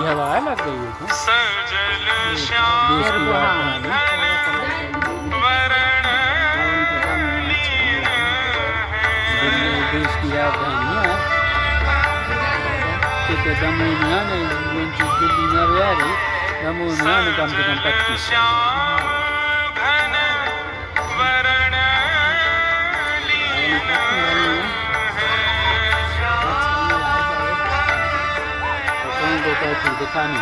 हवा लग गई है तो सजल देश श्याम की राजधानी दिल्ली देश की राजधानी है तो दमोह में आने दिल्ली में अब आ रही दमोह में आने कम से कम 25 दिखानी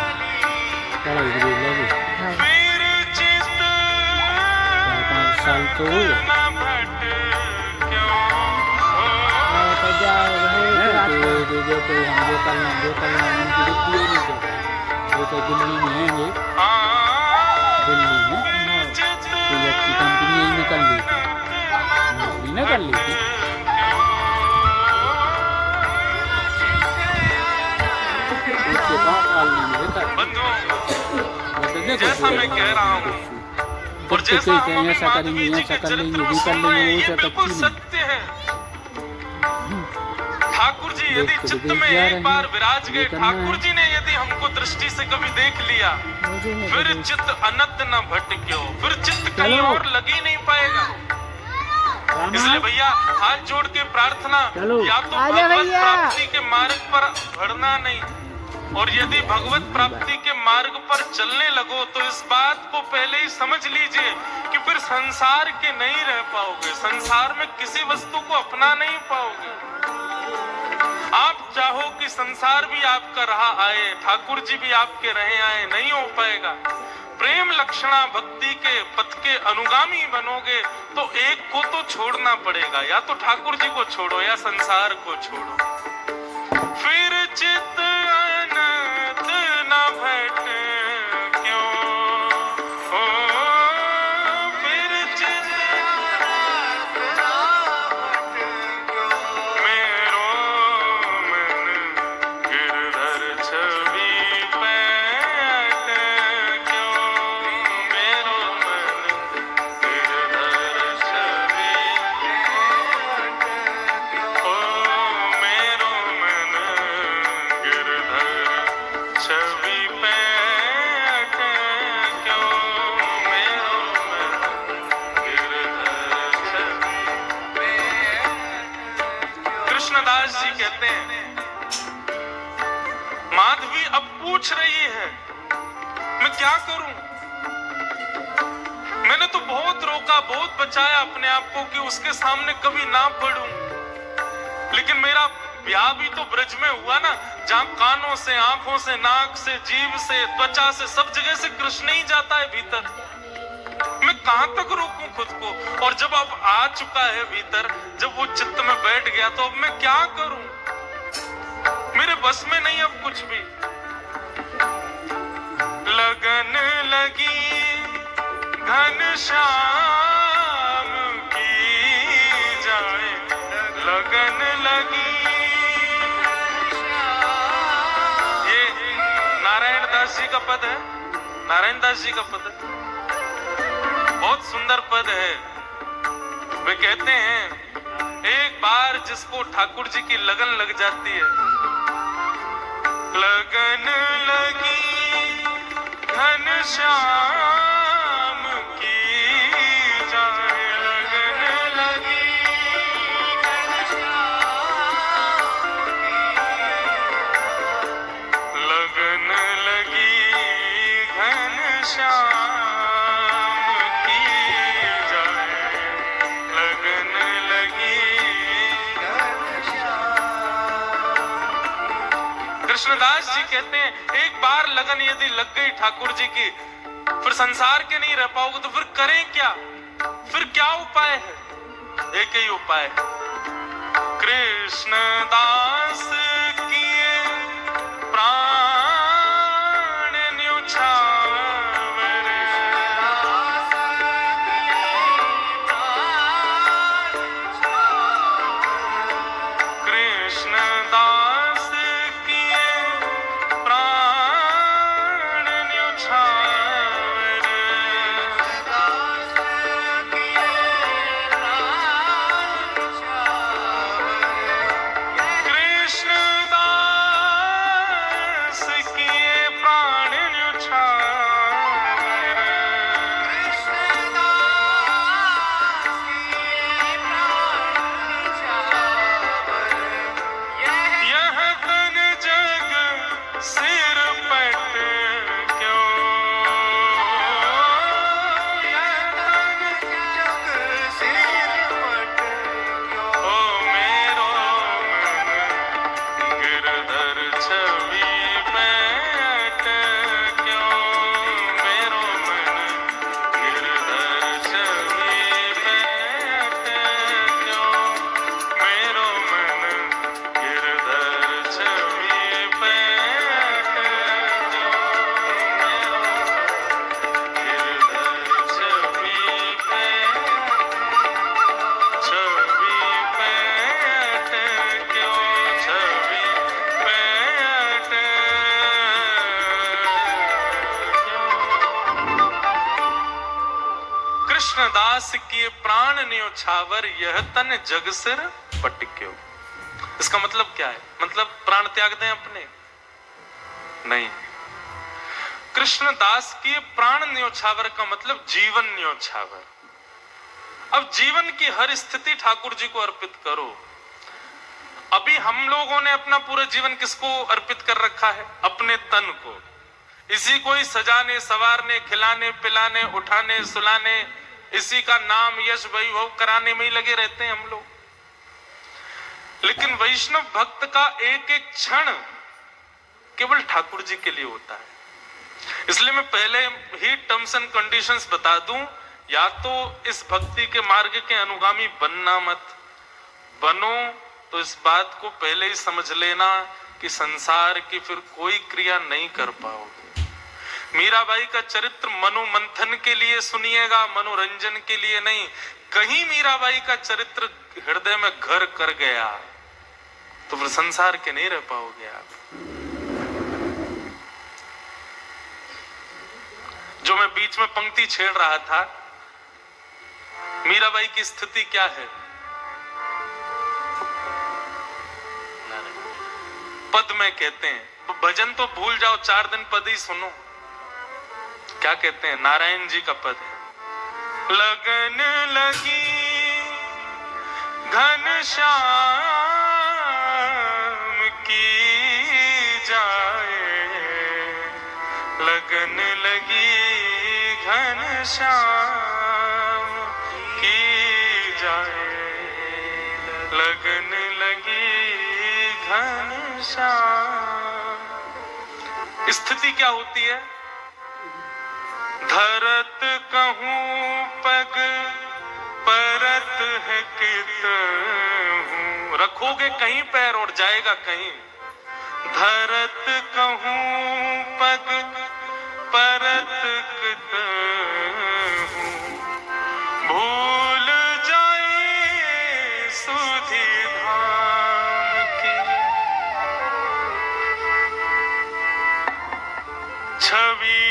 लगे 4-5 साल तो हो गए जो हम लोकल उनकी रुकती ही नहीं करते वो तो दिल्ली में हैंगे दिल्ली में टिकट की कंपनी ही निकल ली थी नौकरी न कर ली थी उसके 5 साल में जैसा मैं कह रहा हूँ और जैसा ऐसा करेंगे ऐसा कर लेंगे वो कर लेंगे वो बिल्कुल सत्य है। ठाकुर जी यदि चित्त में एक बार विराज गए, ठाकुर जी ने यदि हमको दृष्टि से कभी देख लिया, फिर चित्त अनंत न भटक्यो, फिर चित्त कहीं और लग ही नहीं पाएगा। इसलिए भैया हाथ जोड़ के प्रार्थना, या तो भगवत प्राप्ति के मार्ग पर बढ़ना नहीं, और यदि भगवत प्राप्ति के मार्ग पर चलने लगो तो इस बात को पहले ही समझ लीजिए कि फिर संसार के नहीं रह पाओगे, संसार में किसी वस्तु को अपना नहीं पाओगे। आप चाहो कि संसार भी आपका रहा आए, ठाकुर जी भी आपके रहे आए, नहीं हो पाएगा। प्रेम लक्षणा भक्ति के पथ के अनुगामी बनोगे तो एक को तो छोड़ना पड़ेगा, या तो ठाकुर जी को छोड़ो या संसार को छोड़ो। फिर चित्त अनंत न भटक्यो, फिर चित्त मेरो मन गिरधर छवि पे अटक्यो, मेरो मन गिरधर छवि मेरो मन गिरधर छवि पे अटक्यो, मेरो मन गिरधर छवि पे। कृष्णदास जी कहते हैं, माधवी अब पूछ रही है मैं क्या करूं, मैंने तो बहुत रोका, बहुत बचाया अपने आप को कि उसके सामने कभी ना पड़ूं, लेकिन मेरा ब्याह भी तो ब्रज में हुआ ना, जहां कानों से, आंखों से, नाक से, जीभ से, त्वचा से, सब जगह से कृष्ण ही जाता है भीतर। मैं कहां तक रोकूं खुद को, और जब अब आ चुका है भीतर, जब वो चित्त में बैठ गया तो अब मैं क्या करूं, मेरे बस में नहीं अब कुछ भी। लगन लगी घनश्याम की जाए, लगन लगी। ये नारायण दास जी का पद है, नारायण दास जी का पद है, बहुत सुंदर पद है। वे कहते हैं, एक बार जिसको ठाकुर जी की लगन लग जाती है, लगन लगी घनश्याम की जाए, लगन लगी लगन लगी घनश्याम की जाए, लगन लगी कृष्णदास जी कहते हैं, एक बार लगन यदि लग गई ठाकुर जी की, फिर संसार के नहीं रह पाओगे तो फिर करें क्या, फिर क्या उपाय है? एक ही उपाय, कृष्णदास किए प्राण न्योछावर, कृष्णदास किए प्राण न्योछावर, कृष्ण कृष्णदास किए प्राण न्योछावर, यह तन जग सिर पटक्यो। इसका मतलब क्या है? मतलब प्राण त्याग दें अपने? नहीं। कृष्णदास किए प्राण न्योछावर का मतलब जीवन न्योछावर। अब जीवन की हर स्थिति ठाकुर जी को अर्पित करो। अभी हम लोगों ने अपना पूरा जीवन किसको अर्पित कर रखा है? अपने तन को। इसी को ही सजाने संवारने खिलाने पिलाने उठाने सुलाने, इसी का नाम यश वैभव कराने में ही लगे रहते हैं हम लोग। लेकिन वैष्णव भक्त का एक एक क्षण केवल ठाकुर जी के लिए होता है। इसलिए मैं पहले ही टर्म्स एंड कंडीशंस बता दूं, या तो इस भक्ति के मार्ग के अनुगामी बनना मत, बनो तो इस बात को पहले ही समझ लेना कि संसार की फिर कोई क्रिया नहीं कर पाओगे। मीराबाई का चरित्र मनोमंथन के लिए सुनिएगा, मनोरंजन के लिए नहीं। कहीं मीराबाई का चरित्र हृदय में घर कर गया तो फिर संसार के नहीं रह पाओगे आप। जो मैं बीच में पंक्ति छेड़ रहा था, मीराबाई की स्थिति क्या है? पद में कहते हैं, भजन तो भूल जाओ, 4 दिन पद ही सुनो। क्या कहते हैं? नारायण जी का पद है, लगन लगी घनश्याम की जाए, लगन लगी घनश्याम की जाए, लगन लगी घनश्याम। स्थिति क्या होती है? धरत कहूं पग परत है कितहूं, रखोगे कहीं पैर और जाएगा कहीं। धरत कहूं पग परत कितहूं, भूल जाए सुधि धाम की, छवि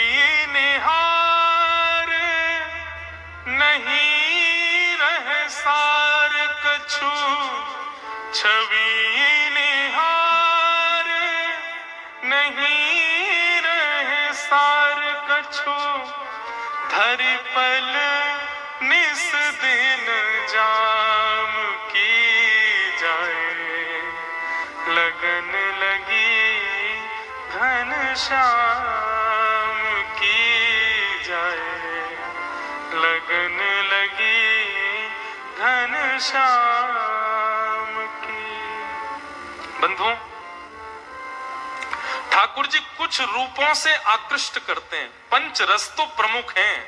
नहीं रह सार कछु, छवि निहार नहीं रह सार कछु, धरि पल निस दिन जाम की जाए, लगन लगी घनश्याम की जाए, लगन लगी घनश्याम की। बंधुओं, ठाकुर जी कुछ रूपों से आकृष्ट करते हैं। 5 रस तो प्रमुख हैं,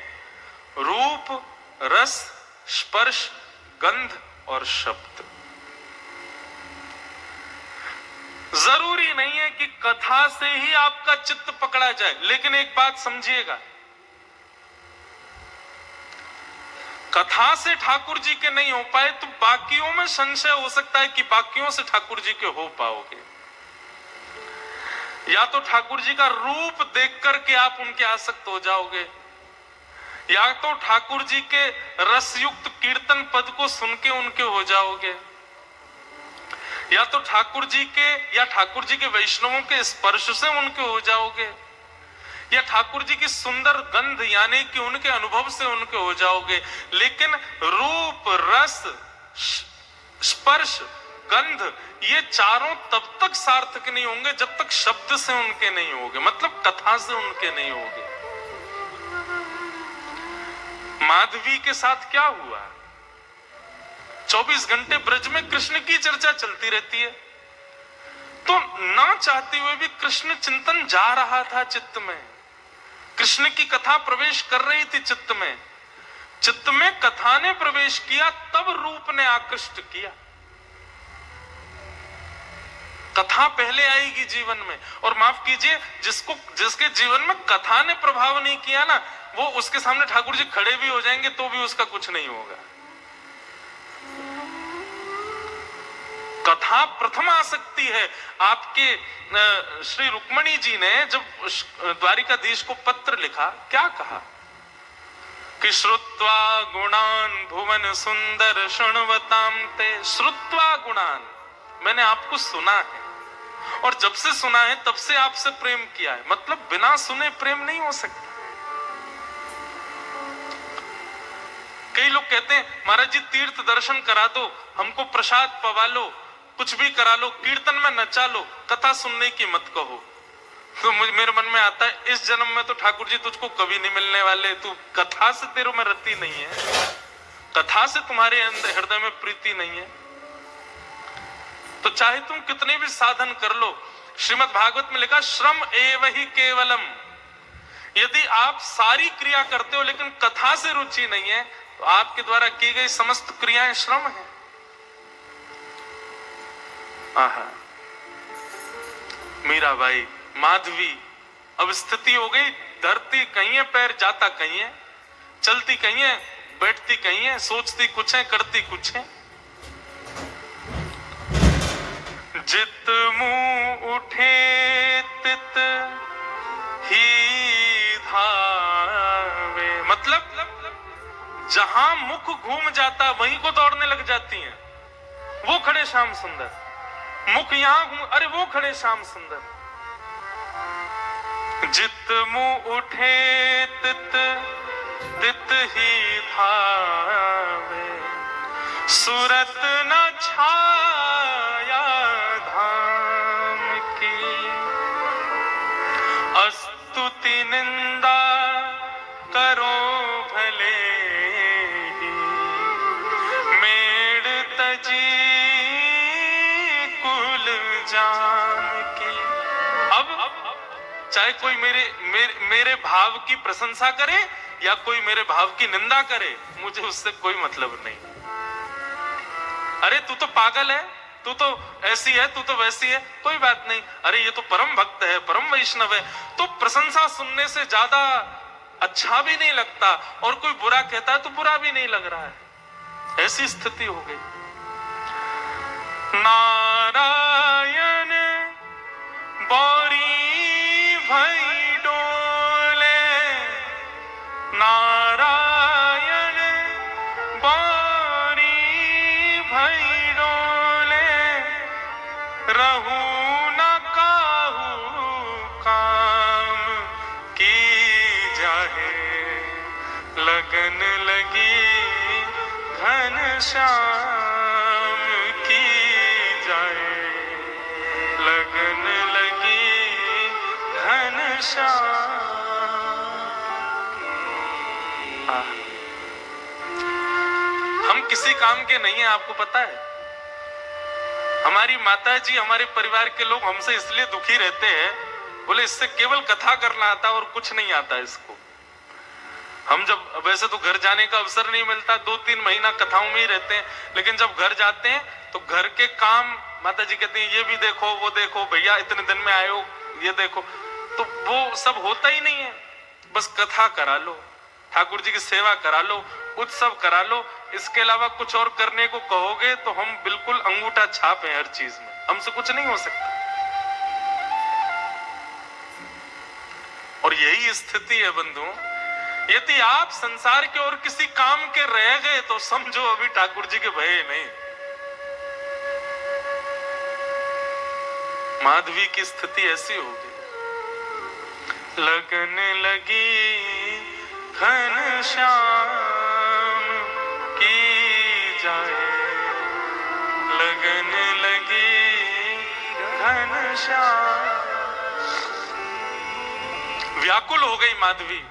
रूप रस स्पर्श गंध और शब्द। जरूरी नहीं है कि कथा से ही आपका चित्त पकड़ा जाए, लेकिन एक बात समझिएगा, कथा से ठाकुर जी के नहीं हो पाए तो बाकियों में संशय हो सकता है कि बाकियों से ठाकुर जी के हो पाओगे। या तो ठाकुर जी का रूप देख करके आप उनके आसक्त हो जाओगे, या तो ठाकुर जी के रसयुक्त कीर्तन पद को सुन के उनके हो जाओगे, या तो ठाकुर जी के या ठाकुर जी के वैष्णवों के स्पर्श से उनके हो जाओगे, या ठाकुर जी की सुंदर गंध यानी कि उनके अनुभव से उनके हो जाओगे। लेकिन रूप रस स्पर्श गंध ये चारों तब तक सार्थक नहीं होंगे जब तक शब्द से उनके नहीं होंगे, मतलब कथा से उनके नहीं होंगे। माधवी के साथ क्या हुआ? 24 घंटे ब्रज में कृष्ण की चर्चा चलती रहती है, तो ना चाहते हुए भी कृष्ण चिंतन जा रहा था चित्त में, कृष्ण की कथा प्रवेश कर रही थी चित्त में। चित्त में कथा ने प्रवेश किया, तब रूप ने आकृष्ट किया। कथा पहले आएगी जीवन में, और माफ कीजिए जिसके जीवन में कथा ने प्रभाव नहीं किया ना, वो उसके सामने ठाकुर जी खड़े भी हो जाएंगे तो भी उसका कुछ नहीं होगा। कथा प्रथम आसक्ति है। आपके श्री रुक्मणी जी ने जब द्वारिकाधीश को पत्र लिखा, क्या कहा कि श्रुत्वा गुणान भुवन सुंदर शृण्वताम ते। श्रुत्वा गुणान, मैंने आपको सुना है, और जब से सुना है तब से आपसे प्रेम किया है। मतलब बिना सुने प्रेम नहीं हो सकता। कई लोग कहते हैं महाराज जी तीर्थ दर्शन करा दो, हमको प्रसाद पवा लो, कुछ भी करा लो, कीर्तन में नचा लो, कथा सुनने की मत कहो। तो मेरे मन में आता है इस जन्म में तो ठाकुर जी तुझको कभी नहीं मिलने वाले, तू कथा से तेरे में रति नहीं है, कथा से तुम्हारे अंदर हृदय में प्रीति नहीं है, तो चाहे तुम कितने भी साधन कर लो। श्रीमद् भागवत में लिखा श्रम एव ही केवलम। यदि आप सारी क्रिया करते हो लेकिन कथा से रुचि नहीं है तो आपके द्वारा की गई समस्त क्रियाएं श्रम है। आहा, मीराबाई, माधवी, अब स्थिति हो गई धरती कहीं है, पैर जाता कहीं है, चलती कहीं है, बैठती कहीं है, सोचती कुछ है, करती कुछ है। जित मुंह उठे तित ही धावे। मतलब जहां मुख घूम जाता वहीं को दौड़ने लग जाती हैं। वो खड़े श्याम सुंदर, मुख यहां घूम, अरे वो खड़े श्याम सुंदर। जित मुंह उठे तित तित ही धावे, सूरत न छाया धाम की। स्तुति निंदा करो भले ही, मेड़ तजी कुल जाम की। अब चाहे कोई मेरे भाव की प्रशंसा करे या कोई मेरे भाव की निंदा करे, मुझे उससे कोई मतलब नहीं। अरे तू तो पागल है, तू तो ऐसी है, तू तो वैसी है, कोई बात नहीं। अरे ये तो परम भक्त है, परम वैष्णव है, तो प्रशंसा सुनने से ज्यादा अच्छा भी नहीं लगता, और कोई बुरा कहता है तो बुरा भी नहीं लग रहा है। ऐसी स्थिति हो गई। नारायण बौरी भई डोले, नारायण बौरी भई डोले, रहू न काहू काम की जाहे, लगन लगी घन श्याम की जाए, लगन लगी घन श्याम। हम किसी काम के नहीं है, आपको पता है। हमारी माता जी, हमारे परिवार के लोग हमसे इसलिए दुखी रहते हैं, बोले इससे केवल कथा करना आता और कुछ नहीं आता इसको। हम जब, वैसे तो घर जाने का अवसर नहीं मिलता, 2-3 महीना कथाओं में ही रहते हैं, लेकिन जब घर जाते हैं तो घर के काम माता जी कहती हैं ये भी देखो, वो देखो, भैया इतने दिन में आए हो, ये देखो, तो वो सब होता ही नहीं है। बस कथा करा लो, ठाकुर जी की सेवा करा लो, उत्सव करा लो, इसके अलावा कुछ और करने को कहोगे तो हम बिल्कुल अंगूठा छाप हैं हर चीज में, हमसे कुछ नहीं हो सकता। और यही स्थिति है बंधुओं। यदि आप संसार के और किसी काम के रह गए तो समझो अभी ठाकुर जी के भय नहीं। माधवी की स्थिति ऐसी हो गई। लगन लगी घन श्याम की जाए, लगन लगी घन श्याम। व्याकुल हो गई माधवी,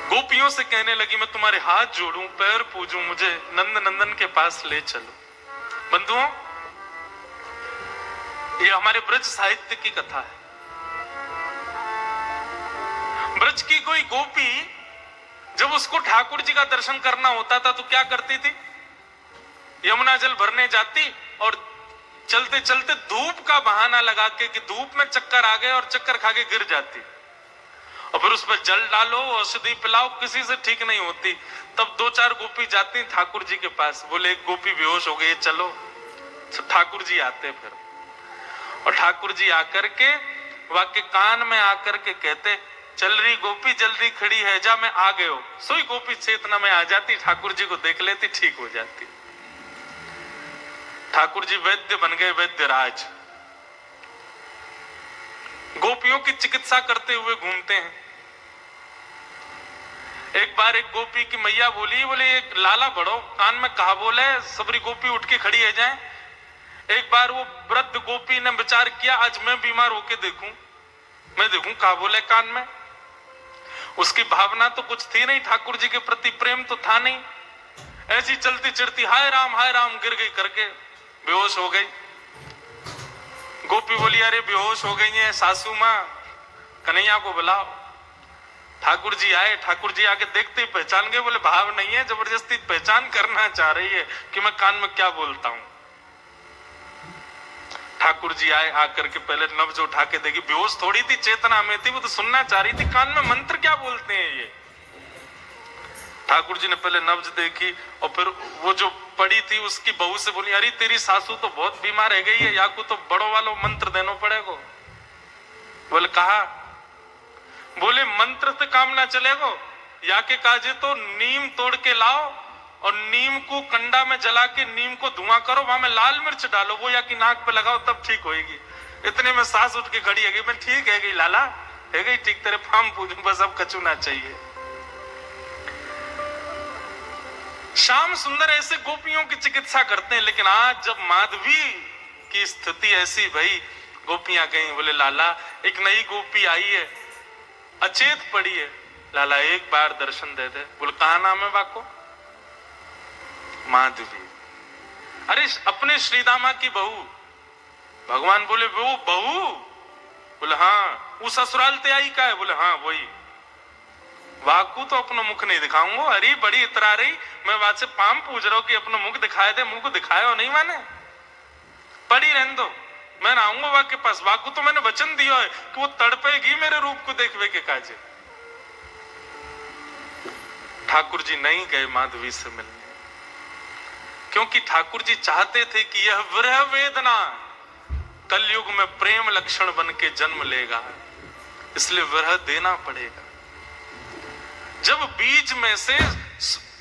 गोपियों से कहने लगी मैं तुम्हारे हाथ जोड़ूं, पैर पूजूं, मुझे नंद नंदन के पास ले चलो। बंधुओं, ये हमारे ब्रज साहित्य की कथा है। ब्रज की कोई गोपी जब उसको ठाकुर जी का दर्शन करना होता था तो क्या करती थी? यमुना जल भरने जाती और चलते चलते धूप का बहाना लगा के कि धूप में चक्कर आ गए और चक्कर खा के गिर जाती, और फिर उस पर जल डालो, औषधि पिलाओ, किसी से ठीक नहीं होती। तब 2-4 गोपी जाती ठाकुर जी के पास, बोले एक गोपी बेहोश हो गई, चलो। ठाकुर जी आते फिर, और ठाकुर जी आकर के वाक्य कान में आकर के कहते चल रही गोपी जल्दी खड़ी है, जा मैं आ गयो। सोई गोपी चेतना में आ जाती, ठाकुर जी को देख लेती, ठीक हो जाती। ठाकुर जी वैद्य बन गए, वैद्य राज। गोपियों की चिकित्सा करते हुए घूमते हैं। एक बार एक गोपी की मैया बोली, बोले एक लाला बड़ो कान में कहा बोले, सबरी गोपी उठ के खड़ी है जाए। एक बार वो वृद्ध गोपी ने विचार किया, आज मैं बीमार होके देखूं, मैं देखूं कहा बोले कान में। उसकी भावना तो कुछ थी नहीं, ठाकुर जी के प्रति प्रेम तो था नहीं। ऐसी चलती चढ़ती हाय राम गिर गई करके बेहोश हो गई। गोपी बोली अरे बेहोश हो गई है सासू मां, कन्हैया को बुलाओ। ठाकुर जी आए, ठाकुर जी आके देखते ही पहचान गए, बोले भाव नहीं है, जबरदस्ती पहचान करना चाह रही है कि मैं कान में क्या बोलता हूं। ठाकुर जी आए, आकर के पहले नब्ज उठा के देखी, बेहोश थोड़ी थी, चेतना में थी, वो तो सुनना चाह रही थी कान में मंत्र क्या बोलते हैं ये। ठाकुर जी ने पहले नब्ज देखी और फिर वो जो पड़ी थी उसकी बहू से बोली, अरे तेरी सासू तो बहुत बीमार रह गई है, याकू तो बड़ो वालों मंत्र देना पड़ेगा। बोले कहा, बोले मंत्र से काम ना चलेगो, या के काजे तो नीम तोड़ के लाओ और नीम को कंडा में जला के नीम को धुआं करो, वहां में लाल मिर्च डालो, वो या की नाक पे लगाओ तब ठीक होएगी। इतने में सास उठ के खड़ी है गई, मैं ठीक है गई लाला, है गई ठीक, तेरे फार्म पूजू, बस अब कचूना चाहिए। श्याम सुंदर ऐसे गोपियों की चिकित्सा करते हैं। लेकिन आज जब माधवी की स्थिति ऐसी भई, गोपियां गई, बोले लाला एक नई गोपी आई है, अचेत पड़ी है, लाला एक बार दर्शन दे दे। बोले कहा नाम है बाको? माधवी। अरे अपने श्रीदामा की बहू। भगवान बोले वो बहू? बोले हाँ। वो ससुराल ते आई का है? बोले हाँ वही। वाकू तो अपना मुख नहीं दिखाऊंगा। अरे बड़ी इतरा रही, मैं बात से पाम पूछ रहा हूं कि अपना मुख दिखाए दे, मुंह को दिखाया हो नहीं माने, पड़ी रहने दो, मैं आऊंगा वाक के पास। वाकू तो मैंने वचन दिया है कि वो तड़पेगी मेरे रूप को देखवे के काजे। ठाकुर जी नहीं गए माधवी से मिलने, क्योंकि ठाकुर जी चाहते थे कि यह विरह वेदना कलयुग में प्रेम लक्षण बन के जन्म लेगा, इसलिए विरह देना पड़ेगा। जब बीज में से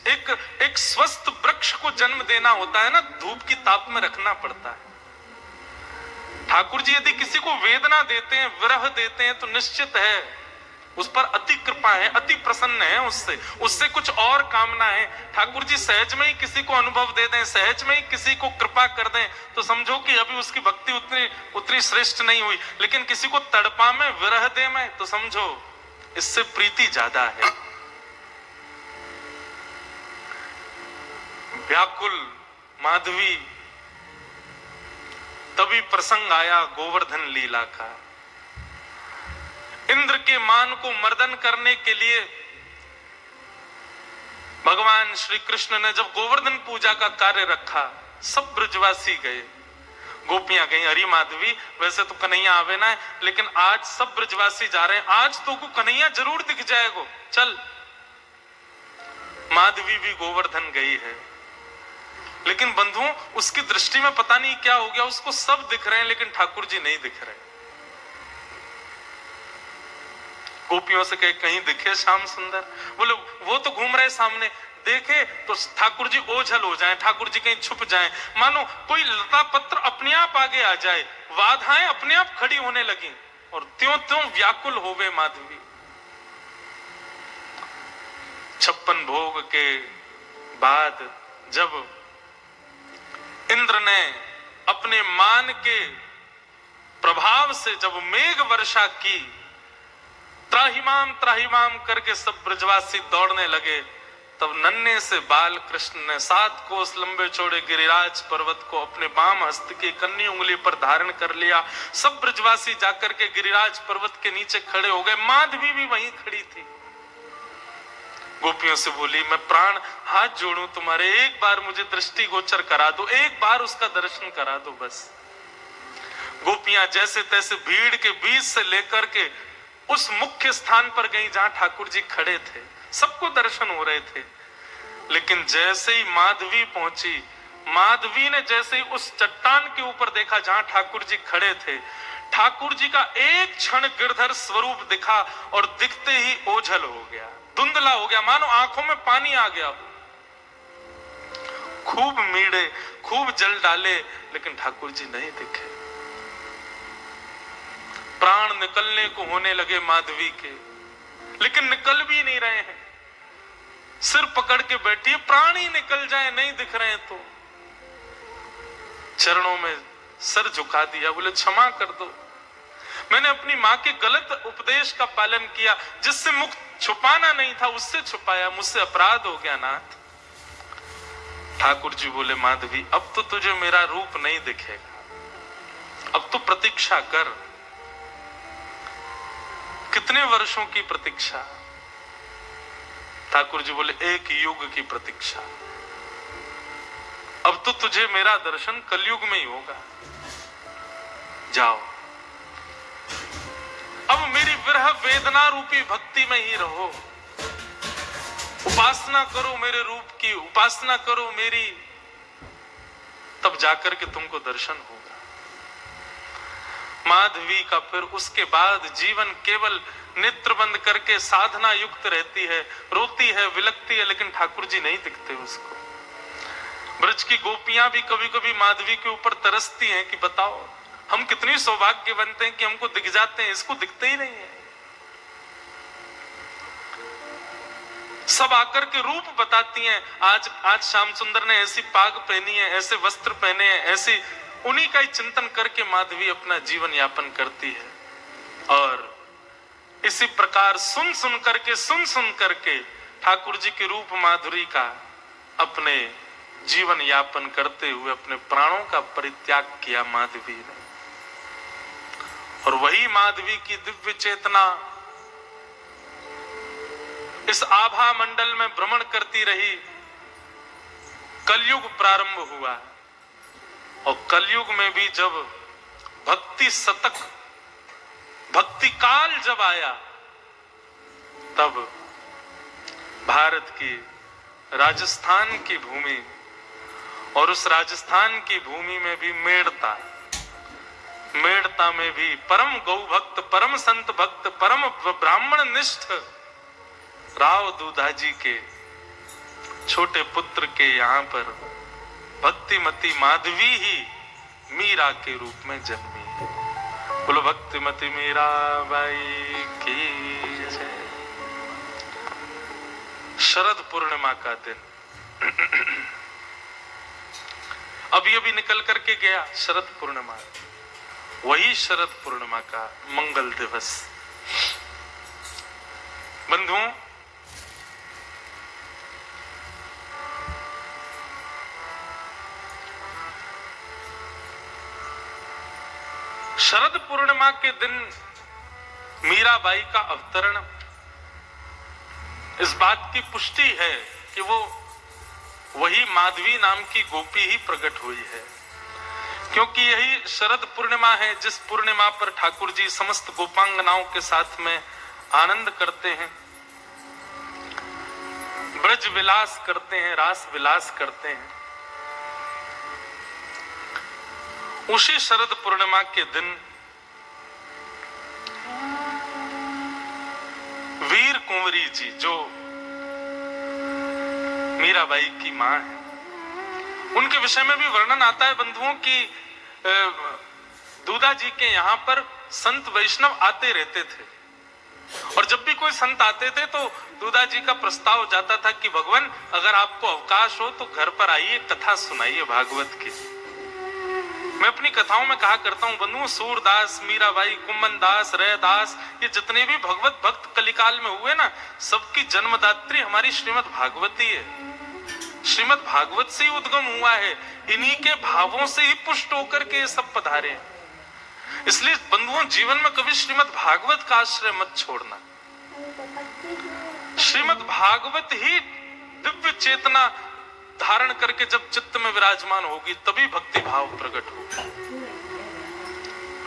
एक स्वस्थ वृक्ष को जन्म देना होता है ना, धूप की ताप में रखना पड़ता है। ठाकुर जी यदि किसी को वेदना देते हैं, विरह देते हैं, तो निश्चित है उस पर अति कृपा है, अति प्रसन्न है, उससे कुछ और कामना है। ठाकुर जी सहज में ही किसी को अनुभव दे दें, सहज में ही किसी को कृपा कर दें, तो समझो कि अभी उसकी भक्ति उतनी श्रेष्ठ नहीं हुई। लेकिन किसी को तड़पा में, विरह दे में, तो समझो इससे प्रीति ज्यादा है। व्याकुल माधवी, तभी प्रसंग आया गोवर्धन लीला का। इंद्र के मान को मर्दन करने के लिए भगवान श्री कृष्ण ने जब गोवर्धन पूजा का कार्य रखा, सब ब्रजवासी गए, गोपियां गई। हरी माधवी वैसे तो कन्हैया आवे ना है, लेकिन आज सब ब्रजवासी जा रहे हैं, आज तो को कन्हैया जरूर दिख जाएगा, चल। माधवी भी गोवर्धन गई है, लेकिन बंधुओं उसकी दृष्टि में पता नहीं क्या हो गया, उसको सब दिख रहे हैं लेकिन ठाकुर जी नहीं दिख रहे। गोपियों से कहे कहीं दिखे श्याम सुंदर? बोले वो तो घूम रहे सामने, देखे तो ठाकुर जी ओझल हो जाएं, ठाकुर जी कहीं छुप जाएं, मानो कोई लता पत्र अपने आप आगे आ जाए, बाधाएं अपने आप खड़ी होने लगी और त्यों त्यों व्याकुल हो गए माधवी। 56 भोग के बाद जब इंद्र ने अपने मान के प्रभाव से जब मेघ वर्षा की, त्राहिमाम करके सब ब्रजवासी दौड़ने लगे, तब नन्हे से बाल कृष्ण ने 7 कोस लंबे चौड़े गिरिराज पर्वत को अपने बाम हस्त की कन्नी उंगली पर धारण कर लिया। सब ब्रजवासी जाकर के गिरिराज पर्वत के नीचे खड़े हो गए। माधवी भी वहीं खड़ी थी। गोपियों से बोली, मैं प्राण हाथ जोड़ूं तुम्हारे, एक बार मुझे दृष्टि गोचर करा दो, एक बार उसका दर्शन करा दो बस। गोपियां जैसे तैसे भीड़ के बीच से लेकर के उस मुख्य स्थान पर गई जहां ठाकुर जी खड़े थे, सबको दर्शन हो रहे थे। लेकिन जैसे ही माधवी पहुंची, माधवी ने जैसे ही उस चट्टान के ऊपर देखा जहां ठाकुर जी खड़े थे, ठाकुर जी का एक क्षण गिरधर स्वरूप दिखा और दिखते ही ओझल हो गया, धुंधला हो गया, मानो आंखों में पानी आ गया। खूब मीड़े, खूब जल डाले, लेकिन ठाकुर जी नहीं दिखे। प्राण निकलने को होने लगे माधवी के, लेकिन निकल भी नहीं रहे हैं। सिर पकड़ के बैठी है, प्राण ही निकल जाए, नहीं दिख रहे हैं। तो चरणों में सर झुका दिया, बोले क्षमा कर दो, मैंने अपनी माँ के गलत उपदेश का पालन किया, जिससे मुख छुपाना नहीं था उससे छुपाया, मुझसे अपराध हो गया नाथ। ठाकुर जी बोले माधवी, अब तो तुझे मेरा रूप नहीं दिखेगा, अब तो प्रतीक्षा कर। कितने वर्षों की प्रतीक्षा? ठाकुर जी बोले एक युग की प्रतीक्षा। अब तो तुझे मेरा दर्शन कलयुग में ही होगा, जाओ अब मेरी विरह वेदना रूपी भक्ति में ही रहो, उपासना करो मेरे रूप की, उपासना करो मेरी, तब जाकर के तुमको दर्शन होगा। माधवी का फिर उसके बाद जीवन केवल नेत्र बंद करके साधना युक्त रहती है, रोती है, विलकती है, लेकिन ठाकुर जी नहीं दिखते उसको। ब्रज की गोपियां भी कभी कभी माधवी के ऊपर तरसती हैं कि बताओ हम कितनी सौभाग्यवंत हैं कि हमको दिख जाते हैं, इसको दिखते ही नहीं है। सब आकर के रूप बताती हैं, आज श्याम सुंदर ने ऐसी पाग पहनी है, ऐसे वस्त्र पहने हैं, ऐसी, उन्हीं का ही चिंतन करके माधवी अपना जीवन यापन करती है। और इसी प्रकार सुन सुन करके ठाकुर जी के रूप माधुरी का अपने जीवन यापन करते हुए अपने प्राणों का परित्याग किया माधवी ने। और वही माधवी की दिव्य चेतना इस आभा मंडल में भ्रमण करती रही। कलयुग प्रारंभ हुआ और कलयुग में भी जब भक्ति शतक, भक्ति काल जब आया, तब भारत की राजस्थान की भूमि, और उस राजस्थान की भूमि में भी मेड़ता में भी परम गौ भक्त, परम संत भक्त, परम ब्राह्मण निष्ठ राव दूधाजी के छोटे पुत्र के यहाँ पर भक्तिमती माधवी ही मीरा के रूप में जन्मी है। बोलो भक्तिमती मीरा बाई की जय। शरद पूर्णिमा का दिन अभी अभी निकल करके गया, शरद पूर्णिमा, वही शरद पूर्णिमा का मंगल दिवस। बंधुओं, शरद पूर्णिमा के दिन मीराबाई का अवतरण इस बात की पुष्टि है कि वो वही माधवी नाम की गोपी ही प्रकट हुई है, क्योंकि यही शरद पूर्णिमा है जिस पूर्णिमा पर ठाकुर जी समस्त गोपांगनाओं के साथ में आनंद करते हैं, ब्रज विलास करते हैं, रास विलास करते हैं। उसी शरद पूर्णिमा के दिन वीर कुंवरी जी, जो मीराबाई की मां है, उनके विषय में भी वर्णन आता है बंधुओं की दूधा जी के यहाँ पर संत वैष्णव आते रहते थे, और जब भी कोई संत आते थे तो दूधा जी का प्रस्ताव जाता था कि भगवान अगर आपको अवकाश हो तो घर पर आइए, कथा सुनाइए भागवत की। मैं अपनी कथाओं में कहा करता हूं बंधुओं, सूरदास, मीराबाई, कुम्मन दास, रैदास, ये जितने भी भगवत भक्त कलिकाल में हुए ना, सबकी जन्मदात्री हमारी श्रीमद् भागवती है। श्रीमद् भागवत से ही उद्गम हुआ है, इन्हीं के भावों से ही पुष्ट होकर के ये सब पधारे हैं। इसलिए बंधुओं, जीवन में कभी श्रीमद् भागवत का आश्रय मत छोड़ना। श्रीमद् भागवत ही दिव्य चेतना धारण करके जब चित्त में विराजमान होगी तभी भक्ति भाव प्रकट होगा।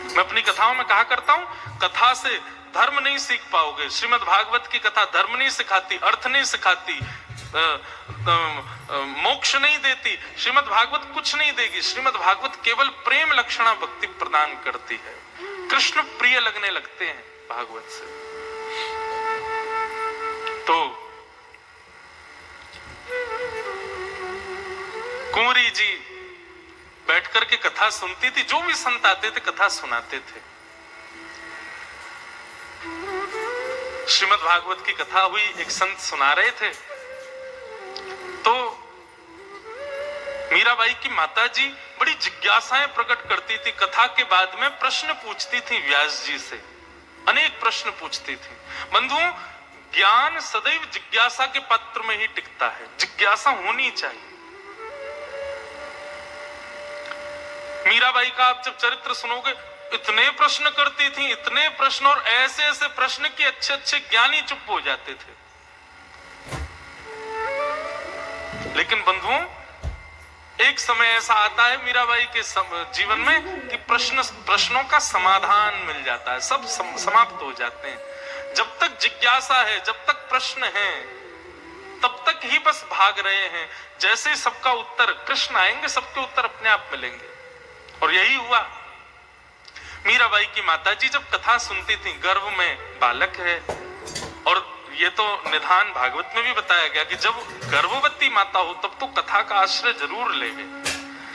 मैं अपनी कथाओं में कहा करता हूं, कथा से धर्म नहीं सीख पाओगे। श्रीमद् भागवत की कथा धर्म नहीं सिखाती, अर्थ नहीं सिखाती, मोक्ष नहीं देती, श्रीमद् भागवत कुछ नहीं देगी। श्रीमद् भागवत केवल प्रेम लक्षणा भक्ति प्रदान करती है। कृष्ण प्रिय लगने लगते हैं भागवत से। तो कुंवरी जी बैठ करके कथा सुनती थी, जो भी संत आते थे कथा सुनाते थे। श्रीमद् भागवत की कथा हुई, एक संत सुना रहे थे, तो मीराबाई की माता जी बड़ी जिज्ञासाएं प्रकट करती थी। कथा के बाद में प्रश्न पूछती थी व्यास जी से, अनेक प्रश्न पूछती थी। बंधुओं, ज्ञान सदैव जिज्ञासा के पत्र में ही टिकता है, जिज्ञासा होनी चाहिए। मीराबाई का आप जब चरित्र सुनोगे, इतने प्रश्न करती थी, इतने प्रश्न, और ऐसे ऐसे प्रश्न कि अच्छे अच्छे ज्ञानी चुप हो जाते थे। लेकिन बंधुओं, एक समय ऐसा आता है मीराबाई के जीवन में कि प्रश्नों का समाधान मिल जाता है, सब समाप्त हो जाते हैं। जब तक जिज्ञासा है, जब तक प्रश्न है, तब तक ही बस भाग रहे हैं। जैसे ही सबका उत्तर, कृष्ण आएंगे, सबके उत्तर अपने आप मिलेंगे। और यही हुआ। मीराबाई की माताजी जब कथा सुनती थी, गर्भ में बालक है, और ये तो निधान भागवत में भी बताया गया कि जब गर्भवती माता हो तब तो कथा का आश्रय जरूर लेवे,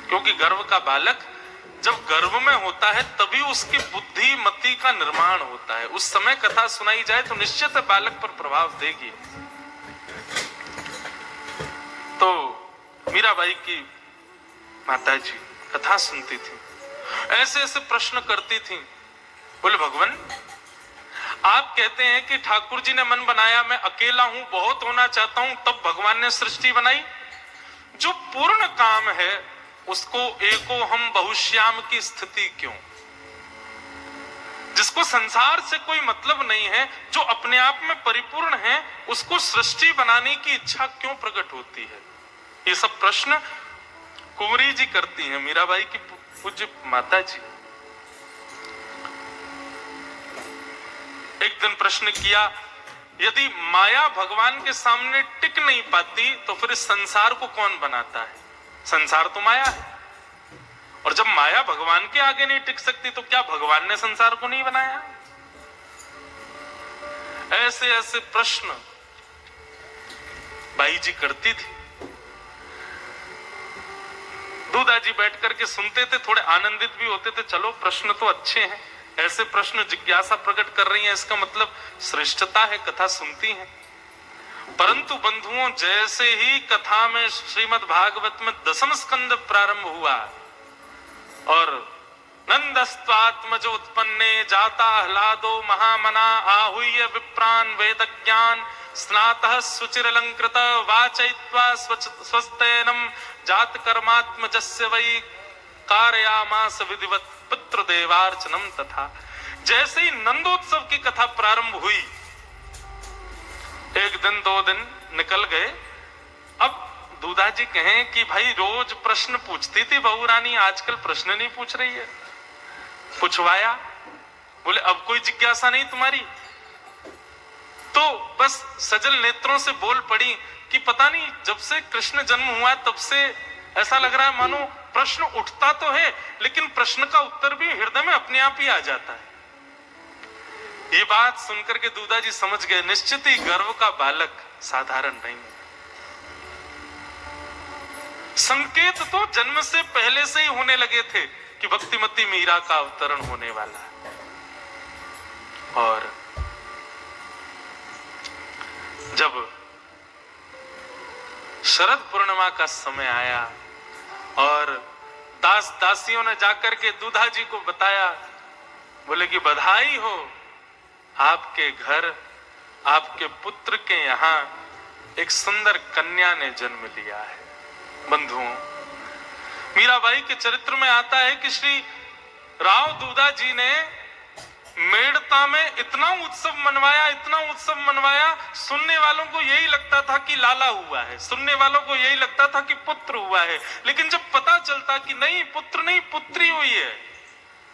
क्योंकि गर्भ का बालक जब गर्भ में होता है तभी उसकी बुद्धि मति का निर्माण होता है। उस समय कथा सुनाई जाए तो निश्चित बालक पर प्रभाव देगी। तो मीराबाई की माताजी कथा सुनती थी, ऐसे ऐसे प्रश्न करती थी। बोले, भगवान आप कहते हैं कि ठाकुर जी ने मन बनाया, मैं अकेला हूं, बहुत होना चाहता हूं, तब भगवान ने सृष्टि बनाई। जो पूर्ण काम है उसको एको हम बहुश्याम की स्थिति क्यों? जिसको संसार से कोई मतलब नहीं है, जो अपने आप में परिपूर्ण है, उसको सृष्टि बनाने की इच्छा क्यों प्रकट होती है? ये सब प्रश्न कुंवरी जी करती हैं, मीराबाई की पूज्य माता जी। एक दिन प्रश्न किया, यदि माया भगवान के सामने टिक नहीं पाती तो फिर इस संसार को कौन बनाता है? संसार तो माया है, और जब माया भगवान के आगे नहीं टिक सकती तो क्या भगवान ने संसार को नहीं बनाया? ऐसे ऐसे प्रश्न बाई जी करती थी। दूधा जी बैठ करके सुनते थे, थोड़े आनंदित भी होते थे। चलो, प्रश्न तो अच्छे हैं, ऐसे प्रश्न जिज्ञासा प्रकट कर रही हैं, इसका मतलब श्रेष्ठता है, कथा सुनती हैं। परंतु बंधुओं, जैसे ही कथा में श्रीमद् भागवत में 10वां स्कंद प्रारंभ हुआ और नंदस्त्वात्मजो उत्पन्ने जाता ह्लादो महामना आहूय विप्रान वेद ज्ञान स्नातः सुचिरलंकृत वाचयित्वा स्वस्तेनम जात कर्मात्मजस्य वै कारयामास विधिवत पितृ देवार्चनम तथा। जैसे ही नंदोत्सव की कथा प्रारंभ हुई, एक दिन 2 दिन निकल गए। अब दूधा जी कहें कि भाई रोज प्रश्न पूछती थी बहू रानी, आजकल प्रश्न नहीं पूछ रही है। पूछवाया, बोले अब कोई जिज्ञासा नहीं तुम्हारी? तो बस सजल नेत्रों से बोल पड़ी कि पता नहीं, जब से कृष्ण जन्म हुआ तब से ऐसा लग रहा है मानो प्रश्न उठता तो है, लेकिन प्रश्न का उत्तर भी हृदय में अपने आप ही आ जाता है। ये बात सुनकर के दूधा जी समझ गए, निश्चित ही गर्भ का बालक साधारण नहीं है। संकेत तो जन्म से पहले से ही होने लगे थे कि भक्तिमती मीरा का अवतरण होने वाला है। और जब शरद पूर्णिमा का समय आया और दास दासियों ने जाकर के दूधा जी को बताया, बोले कि बधाई हो, आपके घर आपके पुत्र के यहाँ एक सुंदर कन्या ने जन्म लिया है। बंधुओं, मीराबाई के चरित्र में आता है कि श्री राव दूधा जी ने मेड़ता में इतना उत्सव मनवाया, इतना उत्सव मनवाया, सुनने वालों को यही लगता था कि लाला हुआ है, सुनने वालों को यही लगता था कि पुत्र हुआ है। लेकिन जब पता चलता कि नहीं, पुत्र नहीं पुत्री हुई है,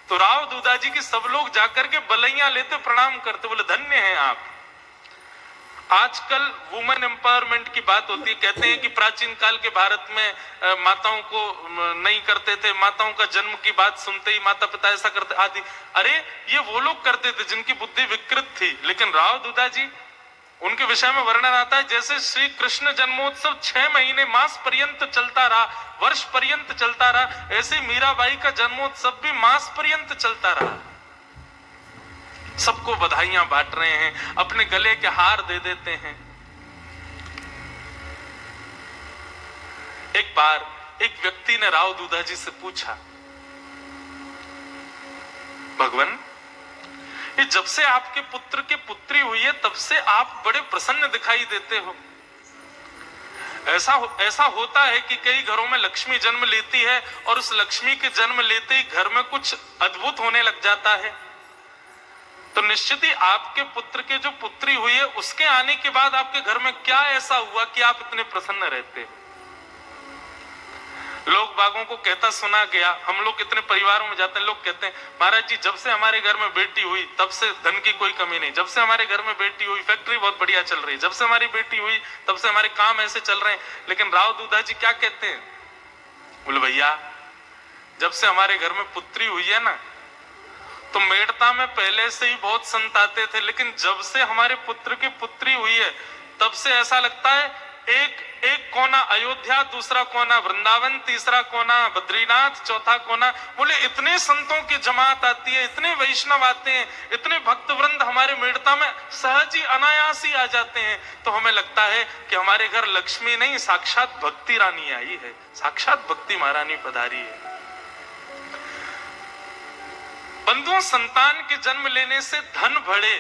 तो राव दूधा जी की सब लोग जाकर के बलैया लेते, प्रणाम करते, बोले धन्य हैं आप, आजकल वुमेन एम्पावरमेंट की बात होती है, कहते हैं कि प्राचीन काल के भारत में माताओं को नहीं करते थे, माताओं का जन्म की बात सुनते ही माता पिता ऐसा करते आदि। अरे ये वो लोग करते थे जिनकी बुद्धि विकृत थी, लेकिन राव दूधा जी उनके विषय में वर्णन आता है जैसे श्री कृष्ण जन्मोत्सव 6 महीने मास पर्यंत चलता रहा, वर्ष पर्यंत चलता रहा, ऐसे मीराबाई का जन्मोत्सव भी मास पर्यंत चलता रहा। सबको बधाइयां बांट रहे हैं, अपने गले के हार दे देते हैं। एक बार एक व्यक्ति ने राव दूधा जी से पूछा, भगवान ये जब से आपके पुत्र की पुत्री हुई है तब से आप बड़े प्रसन्न दिखाई देते हो। ऐसा होता है कि कई घरों में लक्ष्मी जन्म लेती है और उस लक्ष्मी के जन्म लेते ही घर में कुछ अद्भुत होने लग जाता है। तो निश्चित ही आपके पुत्र के जो पुत्री हुई है उसके आने के बाद आपके घर में क्या ऐसा हुआ कि आप इतने प्रसन्न रहते हो? लोग बागों को कहता सुना गया, हम लोग कितने परिवारों में जाते हैं, लोग कहते हैं महाराज जी जब से हमारे घर में बेटी हुई तब से धन की कोई कमी नहीं, जब से हमारे घर में बेटी हुई फैक्ट्री बहुत बढ़िया चल रही है, जब से हमारी बेटी हुई तब से हमारे काम ऐसे चल रहे हैं। लेकिन राव दूधा जी क्या कहते हैं? बोले भैया जब से हमारे घर में पुत्री हुई है ना तो मेड़ता में पहले से ही बहुत संत आते थे, लेकिन जब से हमारे पुत्र की पुत्री हुई है तब से ऐसा लगता है एक कोना अयोध्या, दूसरा कोना वृंदावन, तीसरा कोना बद्रीनाथ, चौथा कोना। बोले इतने संतों की जमात आती है, इतने वैष्णव आते हैं, इतने भक्त वृंद हमारे मेड़ता में सहज ही अनायास ही आ जाते हैं, तो हमें लगता है कि हमारे घर लक्ष्मी नहीं साक्षात भक्ति रानी आई है, साक्षात भक्ति महारानी पधारी है। बंधुओं, संतान के जन्म लेने से धन बढ़े,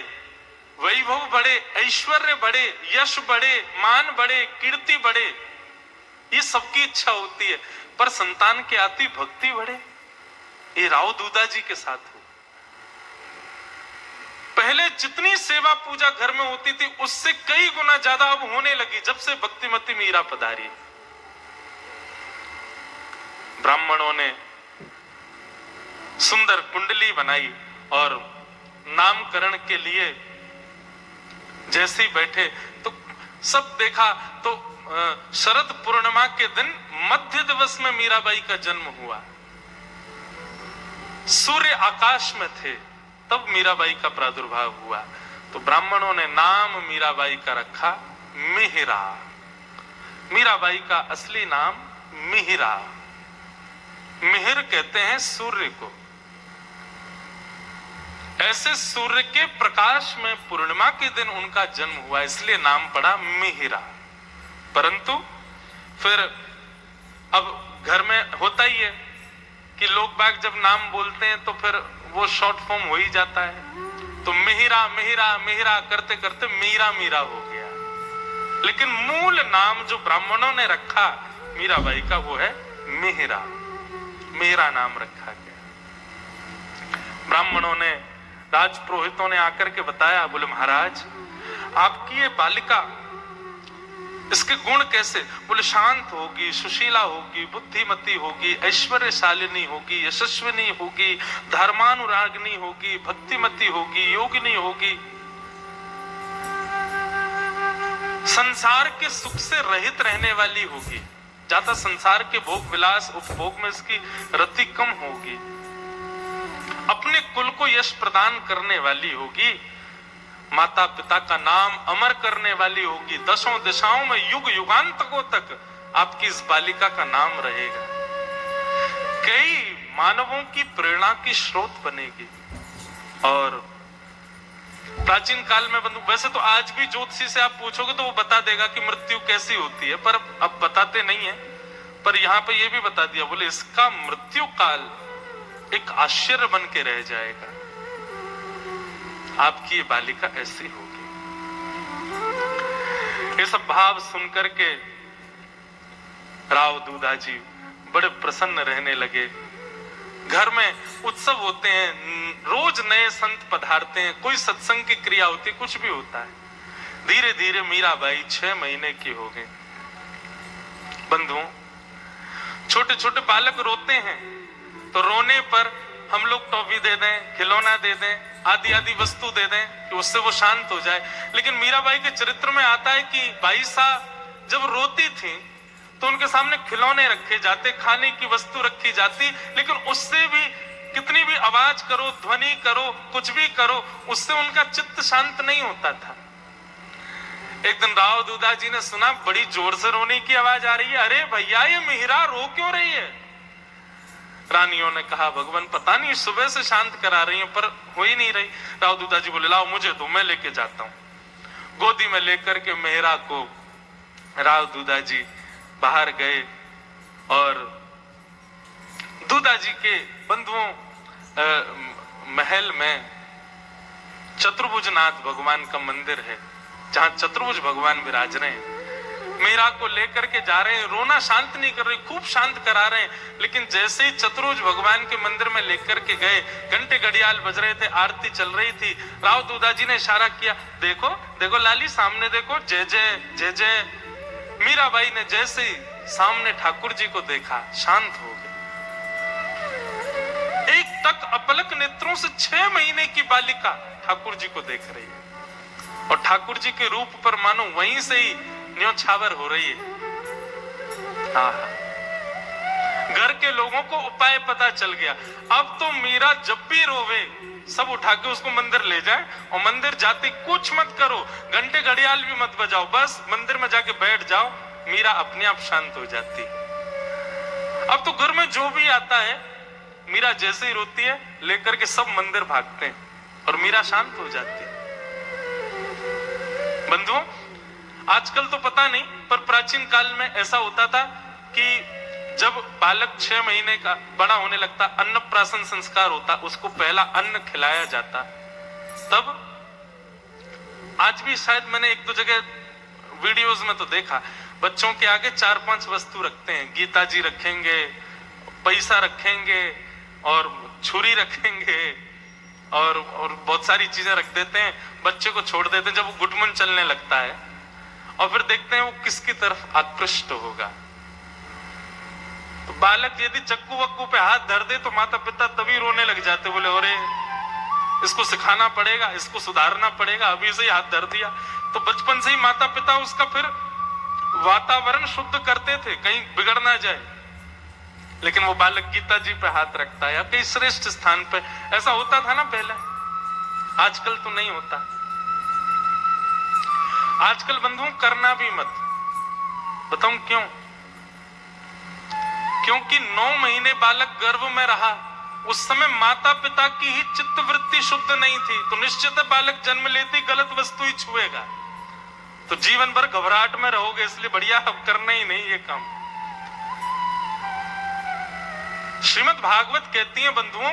वैभव बढ़े, ऐश्वर्य बढ़े, यश बढ़े, मान बढ़े, कीर्ति बढ़े, ये सबकी इच्छा होती है, पर संतान के आती भक्ति बढ़े। ये राव दूधा जी के साथ हो। पहले जितनी सेवा पूजा घर में होती थी उससे कई गुना ज्यादा अब होने लगी जब से भक्तिमती मीरा पधारी। ब्राह्मणों ने सुंदर कुंडली बनाई और नामकरण के लिए जैसे ही बैठे तो सब देखा तो शरद पूर्णिमा के दिन मध्य दिवस में मीराबाई का जन्म हुआ। सूर्य आकाश में थे तब मीराबाई का प्रादुर्भाव हुआ। तो ब्राह्मणों ने नाम मीराबाई का रखा मिहिरा। मीराबाई का असली नाम मिहिरा। मिहिर कहते हैं सूर्य को। ऐसे सूर्य के प्रकाश में पूर्णिमा के दिन उनका जन्म हुआ, इसलिए नाम पड़ा मिहिरा। परंतु फिर अब घर में होता ही है कि लोग बाग जब नाम बोलते हैं तो फिर वो शॉर्ट फॉर्म हो ही जाता है। तो मिहिरा मिहिरा मिहिरा करते करते मीरा मीरा हो गया। लेकिन मूल नाम जो ब्राह्मणों ने रखा मीराबाई का वो है मिहिरा। मिहिरा नाम रखा गया। ब्राह्मणों ने, राजपुरोहितों ने आकर के बताया, बोले महाराज आपकी ये बालिका, इसके गुण कैसे? बोले शांत होगी, सुशीला होगी, बुद्धिमती होगी, ऐश्वर्यशालिनी होगी, यशस्विनी होगी, धर्मानुरागिनी होगी, भक्तिमती होगी, योगिनी होगी, संसार के सुख से रहित रहने वाली होगी, ज्यादा संसार के भोग विलास उपभोग में इसकी रति कम होगी, अपने कुल को यश प्रदान करने वाली होगी, माता पिता का नाम अमर करने वाली होगी, दशों दिशाओं में युग युगांतकों तक आपकी इस बालिका का नाम रहेगा, कई मानवों की प्रेरणा की स्रोत बनेगी। और प्राचीन काल में बंधु, वैसे तो आज भी ज्योतिषी से आप पूछोगे तो वो बता देगा कि मृत्यु कैसी होती है, पर अब बताते नहीं है। पर यहाँ पे ये भी बता दिया, बोले इसका मृत्यु काल एक आश्चर्य बन के रह जाएगा, आपकी ये बालिका ऐसी होगी। ये सब भाव सुनकर के राव दूधा जी बड़े प्रसन्न रहने लगे। घर में उत्सव होते हैं, रोज नए संत पधारते हैं, कोई सत्संग की क्रिया होती है, कुछ भी होता है। धीरे धीरे मीराबाई 6 महीने की हो गई। बंधुओं, छोटे छोटे बालक रोते हैं तो रोने पर हम लोग टॉफी दे दें, खिलौना दे दें, आदि आदि वस्तु दे दें कि उससे वो शांत हो जाए। लेकिन मीराबाई के चरित्र में आता है कि बाईसा जब रोती थी तो उनके सामने खिलौने रखे जाते, खाने की वस्तु रखी जाती, लेकिन उससे भी कितनी भी आवाज करो, ध्वनि करो, कुछ भी करो, उससे उनका चित्त शांत नहीं होता था। एक दिन राव दूधा जी ने सुना बड़ी जोर से रोने की आवाज आ रही है। अरे भैया ये मिहिरा रो क्यों रही है? रानियों ने कहा भगवान पता नहीं, सुबह से शांत करा रही है पर हो ही नहीं रही। राव दूधा जी बोले लाओ मुझे दो, मैं लेके जाता हूं। गोदी में लेकर के मिहिरा को राव दूधा जी बाहर गए और दूधा जी के बंधुओं महल में चतुर्भुजनाथ भगवान का मंदिर है जहां चतुर्भुज भगवान विराज रहे हैं। मीरा को लेकर के जा रहे हैं, रोना शांत नहीं कर रही, खूब शांत करा रहे हैं, लेकिन जैसे ही चतुर्भुज भगवान के मंदिर में लेकर के गए, घंटे घड़ियाल बज रहे थे, आरती चल रही थी। राव दूधा जी ने इशारा किया, देखो देखो लाली सामने देखो, जय जय जय जय। मीराबाई ने जैसे ही सामने ठाकुर जी को देखा शांत हो गए। एक टक अपलक नेत्रों से 6 महीने की बालिका ठाकुर जी को देख रही है और ठाकुर जी के रूप पर मानो वहीं से ही न्योछावर हो रही है। घर के लोगों को उपाय पता चल गया। अब तो मीरा जब भी रोवे सब उठा के उसको मंदिर ले जाए और मंदिर जाते कुछ मत करो, घंटे घड़ियाल भी मत बजाओ, बस मंदिर में जाके बैठ जाओ, मीरा अपने आप शांत हो जाती। अब तो घर में जो भी आता है मीरा जैसे ही रोती है लेकर के सब मंदिर भागते हैं और मीरा शांत हो जाती है। बंधुओं आजकल तो पता नहीं, पर प्राचीन काल में ऐसा होता था कि जब बालक 6 महीने का बड़ा होने लगता, अन्नप्राशन संस्कार होता, उसको पहला अन्न खिलाया जाता। तब आज भी शायद मैंने 1-2 जगह वीडियोस में तो देखा, बच्चों के आगे 4-5 वस्तु रखते हैं। गीता जी रखेंगे, पैसा रखेंगे और छुरी रखेंगे और बहुत सारी चीजें रख देते हैं। बच्चे को छोड़ देते हैं जब वो गुटमुन चलने लगता है और फिर देखते हैं वो किसकी तरफ आकृष्ट होगा। तो बालक यदि चक्कू वक्कू पे हाथ धर दे तो माता पिता तभी रोने लग जाते, बोले अरे इसको सिखाना पड़ेगा, इसको सुधारना पड़ेगा, अभी से ही हाथ धर दिया। तो बचपन से ही माता पिता उसका फिर वातावरण शुद्ध करते थे कहीं बिगड़ ना जाए। लेकिन वो बालक गीता जी पे हाथ रखता है या कहीं श्रेष्ठ स्थान पे, ऐसा होता था ना पहले, आजकल तो नहीं होता। आजकल बंधुओं करना भी मत। बताऊं क्यों? क्योंकि 9 महीने बालक गर्भ में रहा, उस समय माता पिता की ही चित्त वृत्ति शुद्ध नहीं थी, तो निश्चित है बालक जन्म लेते ही गलत वस्तु ही छुएगा, तो जीवन भर घबराहट में रहोगे। इसलिए बढ़िया अब करना ही नहीं ये काम। श्रीमद् भागवत कहती है बंधुओं,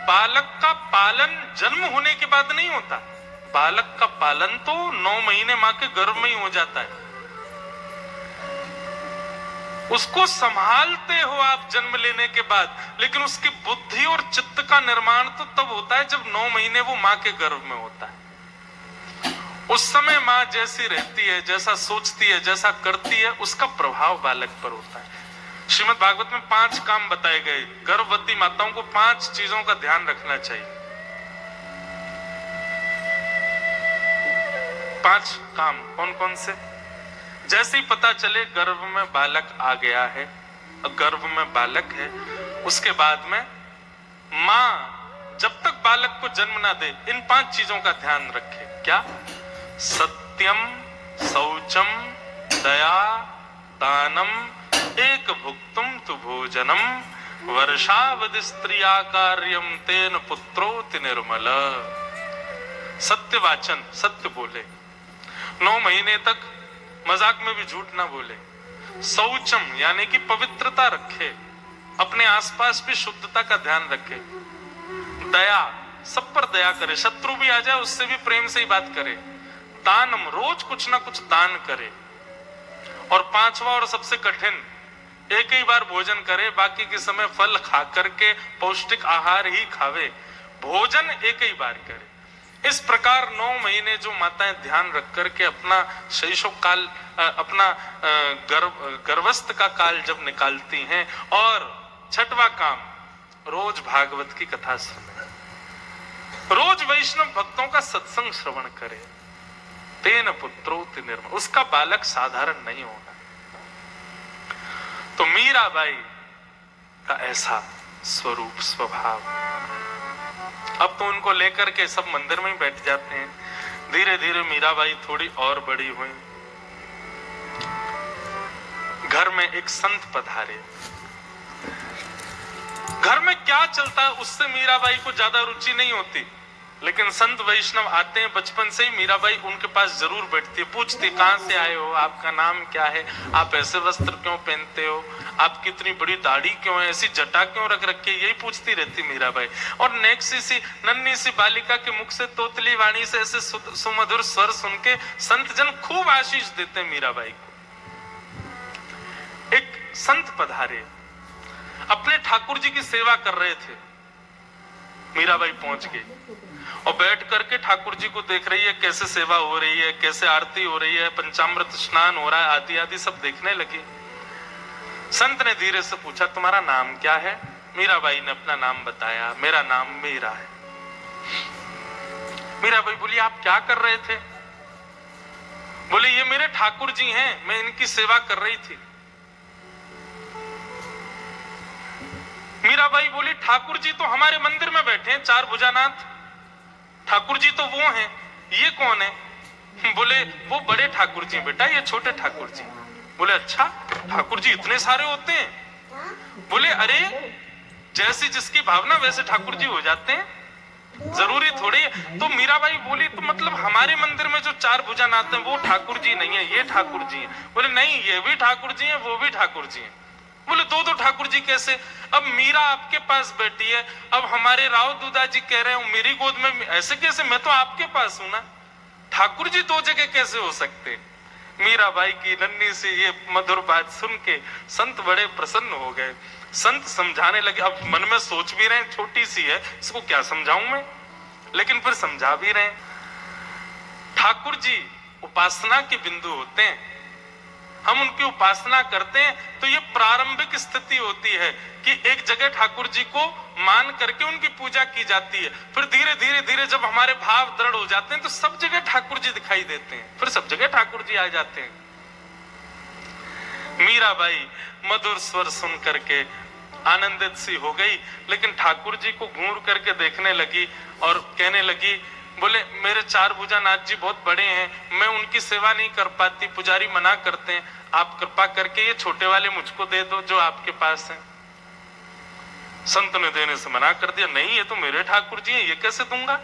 बालक का पालन जन्म होने के बाद नहीं होता, बालक का पालन तो 9 महीने मां के गर्भ में ही हो जाता है। उसको संभालते हो आप जन्म लेने के बाद, लेकिन उसकी बुद्धि और चित्त का निर्माण तो तब होता है जब 9 महीने वो मां के गर्भ में होता है। उस समय मां जैसी रहती है, जैसा सोचती है, जैसा करती है, उसका प्रभाव बालक पर होता है। श्रीमद् भागवत में 5 काम बताए गए। गर्भवती माताओं को 5 चीजों का ध्यान रखना चाहिए। 5 काम कौन कौन से? जैसे ही पता चले गर्भ में बालक आ गया है, गर्भ में बालक है, उसके बाद में मां जब तक बालक को जन्म ना दे इन 5 चीजों का ध्यान रखे। क्या? सत्यम, शौचम, दया, दानम, एक भुक्तुम तु भोजनम, वर्षावधि स्त्रिया कार्यम तेन पुत्रोति निर्मल। सत्य वाचन, सत्य बोले, 9 महीने तक मजाक में भी झूठ ना बोले। शौचम यानी कि पवित्रता रखे, अपने आसपास भी शुद्धता का ध्यान रखे। दया, सब पर दया करे, शत्रु भी आ जाए उससे भी प्रेम से ही बात करे। दानम, रोज कुछ ना कुछ दान करे। और 5वां और सबसे कठिन, एक ही बार भोजन करे, बाकी के समय फल खा करके पौष्टिक आहार ही खावे, भोजन एक ही बार करे। इस प्रकार 9 महीने जो माताएं ध्यान रख करके अपना शैशव काल, अपना गर्भस्थ का काल जब निकालती हैं। और 6वां काम, रोज भागवत की कथा सुने, रोज वैष्णव भक्तों का सत्संग श्रवण करे, तेन पुत्रोति निर्मल, उसका बालक साधारण नहीं होगा। तो मीराबाई का ऐसा स्वरूप स्वभाव। अब तो उनको लेकर के सब मंदिर में ही बैठ जाते हैं। धीरे धीरे मीराबाई थोड़ी और बड़ी हुई। घर में एक संत पधारे। घर में क्या चलता है उससे मीराबाई को ज्यादा रुचि नहीं होती, लेकिन संत वैष्णव आते हैं, बचपन से ही मीराबाई उनके पास जरूर बैठती है, पूछती कहां से आए हो, आपका नाम क्या है, आप ऐसे वस्त्र क्यों पहनते हो, आप कितनी बड़ी दाढ़ी क्यों है, ऐसी जटा क्यों रख रखी है, यही पूछती रहती मीराबाई। और नेक्सी सी नन्ही सी बालिका के मुख से तोतली वाणी से ऐसे सुमधुर स्वर सुन के संत जन खूब आशीष देते हैं मीराबाई को। एक संत पधारे, अपने ठाकुर जी की सेवा कर रहे थे। मीराबाई पहुंच गई और बैठ करके ठाकुर जी को देख रही है, कैसे सेवा हो रही है, कैसे आरती हो रही है, पंचामृत स्नान हो रहा है, आदि आदि सब देखने लगी। संत ने धीरे से पूछा, तुम्हारा नाम क्या है? मीराबाई ने अपना नाम बताया, मेरा नाम मीरा है। मीराबाई बोली, आप क्या कर रहे थे? बोले, ये मेरे ठाकुर जी हैं, मैं इनकी सेवा कर रही थी। मीराबाई बोली, ठाकुर जी तो हमारे मंदिर में बैठे हैं, चार भुजानाथ ठाकुर जी तो वो हैं, ये कौन है? बोले, वो बड़े ठाकुर जी बेटा, ये छोटे ठाकुर जी। बोले, अच्छा ठाकुर जी इतने सारे होते हैं? बोले, अरे जैसी जिसकी भावना वैसे ठाकुर जी हो जाते हैं, जरूरी थोड़ी है। तो मीराबाई बोली, तो मतलब हमारे मंदिर में जो चार भुजानाथ हैं वो ठाकुर जी नहीं है, ये ठाकुर जी हैं। बोले, नहीं, ये भी ठाकुर जी हैं, वो भी ठाकुर जी हैं। बोले, दो दो ठाकुर जी कैसे? अब मीरा आपके पास बैठी है, अब हमारे राव दूधा जी कह रहे हो मेरी गोद में, ऐसे कैसे? मैं तो आपके पास हूं ना, ठाकुर जी दो जगह कैसे हो सकते? मीराबाई की नन्ही से ये मधुर बात सुन के संत बड़े प्रसन्न हो गए। संत समझाने लगे। अब मन में सोच भी रहे, छोटी सी है, इसको क्या समझाऊं मैं, लेकिन फिर समझा भी रहे। ठाकुर जी उपासना के बिंदु होते हैं, हम उनकी उपासना करते हैं तो ये प्रारंभिक स्थिति होती है कि एक जगह ठाकुर जी को मान करके उनकी पूजा की जाती है। फिर धीरे धीरे धीरे जब हमारे भाव दृढ़ हो जाते हैं तो सब जगह ठाकुर जी दिखाई देते हैं, फिर सब जगह ठाकुर जी आ जाते हैं। मीराबाई मधुर स्वर सुन करके आनंदित सी हो गई, लेकिन ठाकुर जी को घूर करके देखने लगी और कहने लगी, बोले, मेरे चार भुजानाथ जी बहुत बड़े हैं, मैं उनकी सेवा नहीं कर पाती, पुजारी मना करते हैं, आप कृपा करके ये छोटे वाले मुझको दे दो जो आपके पास हैं। संत ने देने से मना कर दिया, नहीं ये तो मेरे ठाकुर जी हैं, ये कैसे दूंगा?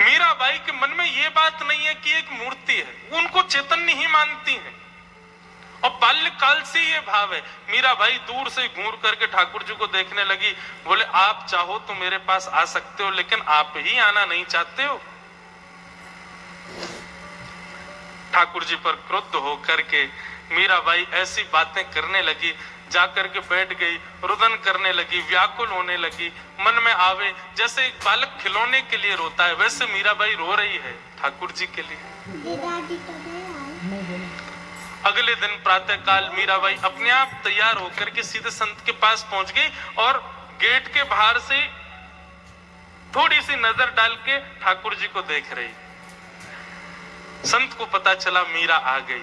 मीराबाई के मन में ये बात नहीं है कि एक मूर्ति है, वो उनको चैतन्य ही मानती है और बाल्यकाल से ये भाव है। मीराबाई दूर से घूर करके ठाकुर जी को देखने लगी। बोले, आप चाहो तो मेरे पास आ सकते हो, लेकिन आप ही आना नहीं चाहते हो। ठाकुर जी पर क्रुद्ध होकर के मीराबाई ऐसी बातें करने लगी, जाकर के बैठ गई, रुदन करने लगी, व्याकुल होने लगी। मन में आवे जैसे एक बालक खिलौने के लिए रोता है, वैसे मीराबाई रो रही है ठाकुर जी के लिए। अगले दिन प्रातः काल मीराबाई अपने आप तैयार होकर के सीधे संत के पास पहुंच गई और गेट के बाहर से थोड़ी सी नजर डाल के ठाकुर जी को देख रही। संत को पता चला मीरा आ गई।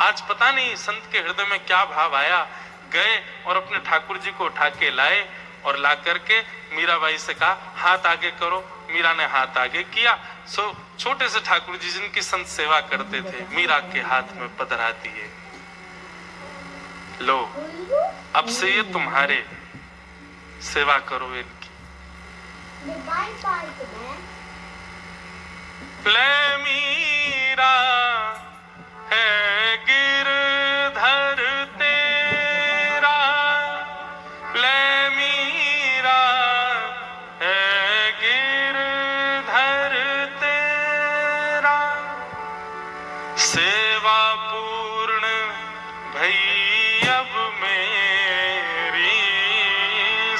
आज पता नहीं संत के हृदय में क्या भाव आया, गए और अपने ठाकुर जी को उठा के लाए और ला करके मीराबाई से कहा, हाथ आगे करो। मीरा ने हाथ आगे किया। सो छोटे से ठाकुर जी जिनकी संत सेवा करते थे, मीरा के हाथ में पधरा दिए। लो, अब से ये तुम्हारे, सेवा करो इनकी। ले मीरा है गिरधर तेरा, ले मीरा है गिरधर तेरा, सेवा पूर्ण भई अब मेरी,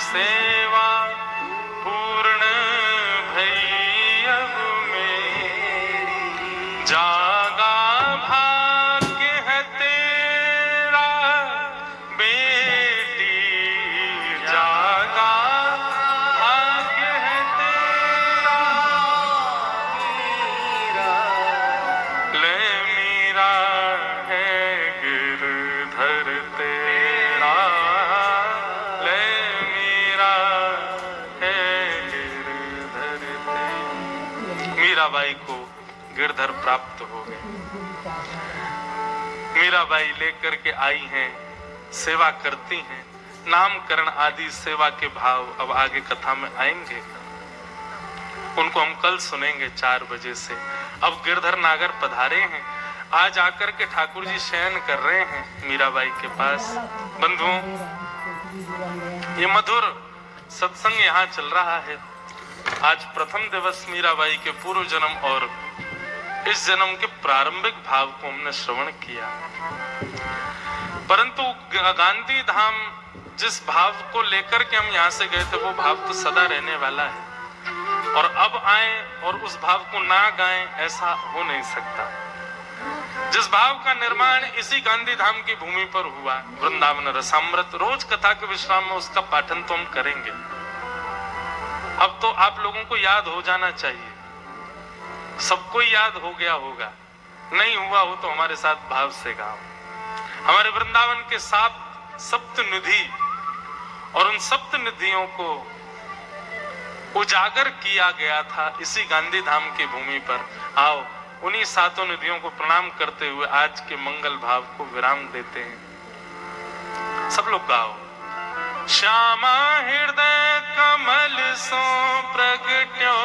सेवा पूर्ण भई अब मेरी, जागा भाग्य है तेरा बेटा मीराबाई को गिरधर प्राप्त हो गए। मीराबाई लेकर के आई हैं, सेवा करती हैं, नामकरण आदि सेवा के भाव अब आगे कथा में आएंगे, उनको हम कल सुनेंगे 4 बजे से। अब गिरधर नागर पधारे हैं, आज आकर के ठाकुर जी शयन कर रहे हैं मीराबाई के पास। बंधुओं, ये मधुर सत्संग यहाँ चल रहा है। आज प्रथम दिवस मीराबाई के पूर्व जन्म और इस जन्म के प्रारंभिक भाव को हमने श्रवण किया, परंतु गांधी धाम जिस भाव को लेकर के हम यहाँ से गए थे वो भाव तो सदा रहने वाला है, और अब आए और उस भाव को ना गाएं ऐसा हो नहीं सकता। जिस भाव का निर्माण इसी गांधी धाम की भूमि पर हुआ, वृंदावन रसामृत, रोज कथा के विश्राम में उसका पाठन तो हम करेंगे। अब तो आप लोगों को याद हो जाना चाहिए, सबको याद हो गया होगा, नहीं हुआ हो तो हमारे साथ भाव से गाओ। हमारे वृंदावन के 7 सप्त निधि और उन सप्त निधियों को उजागर किया गया था इसी गांधी धाम की भूमि पर। आओ उन्हीं 7 निधियों को प्रणाम करते हुए आज के मंगल भाव को विराम देते हैं। सब लोग गाओ। श्यामा हृदय कमल सो प्रगट्यो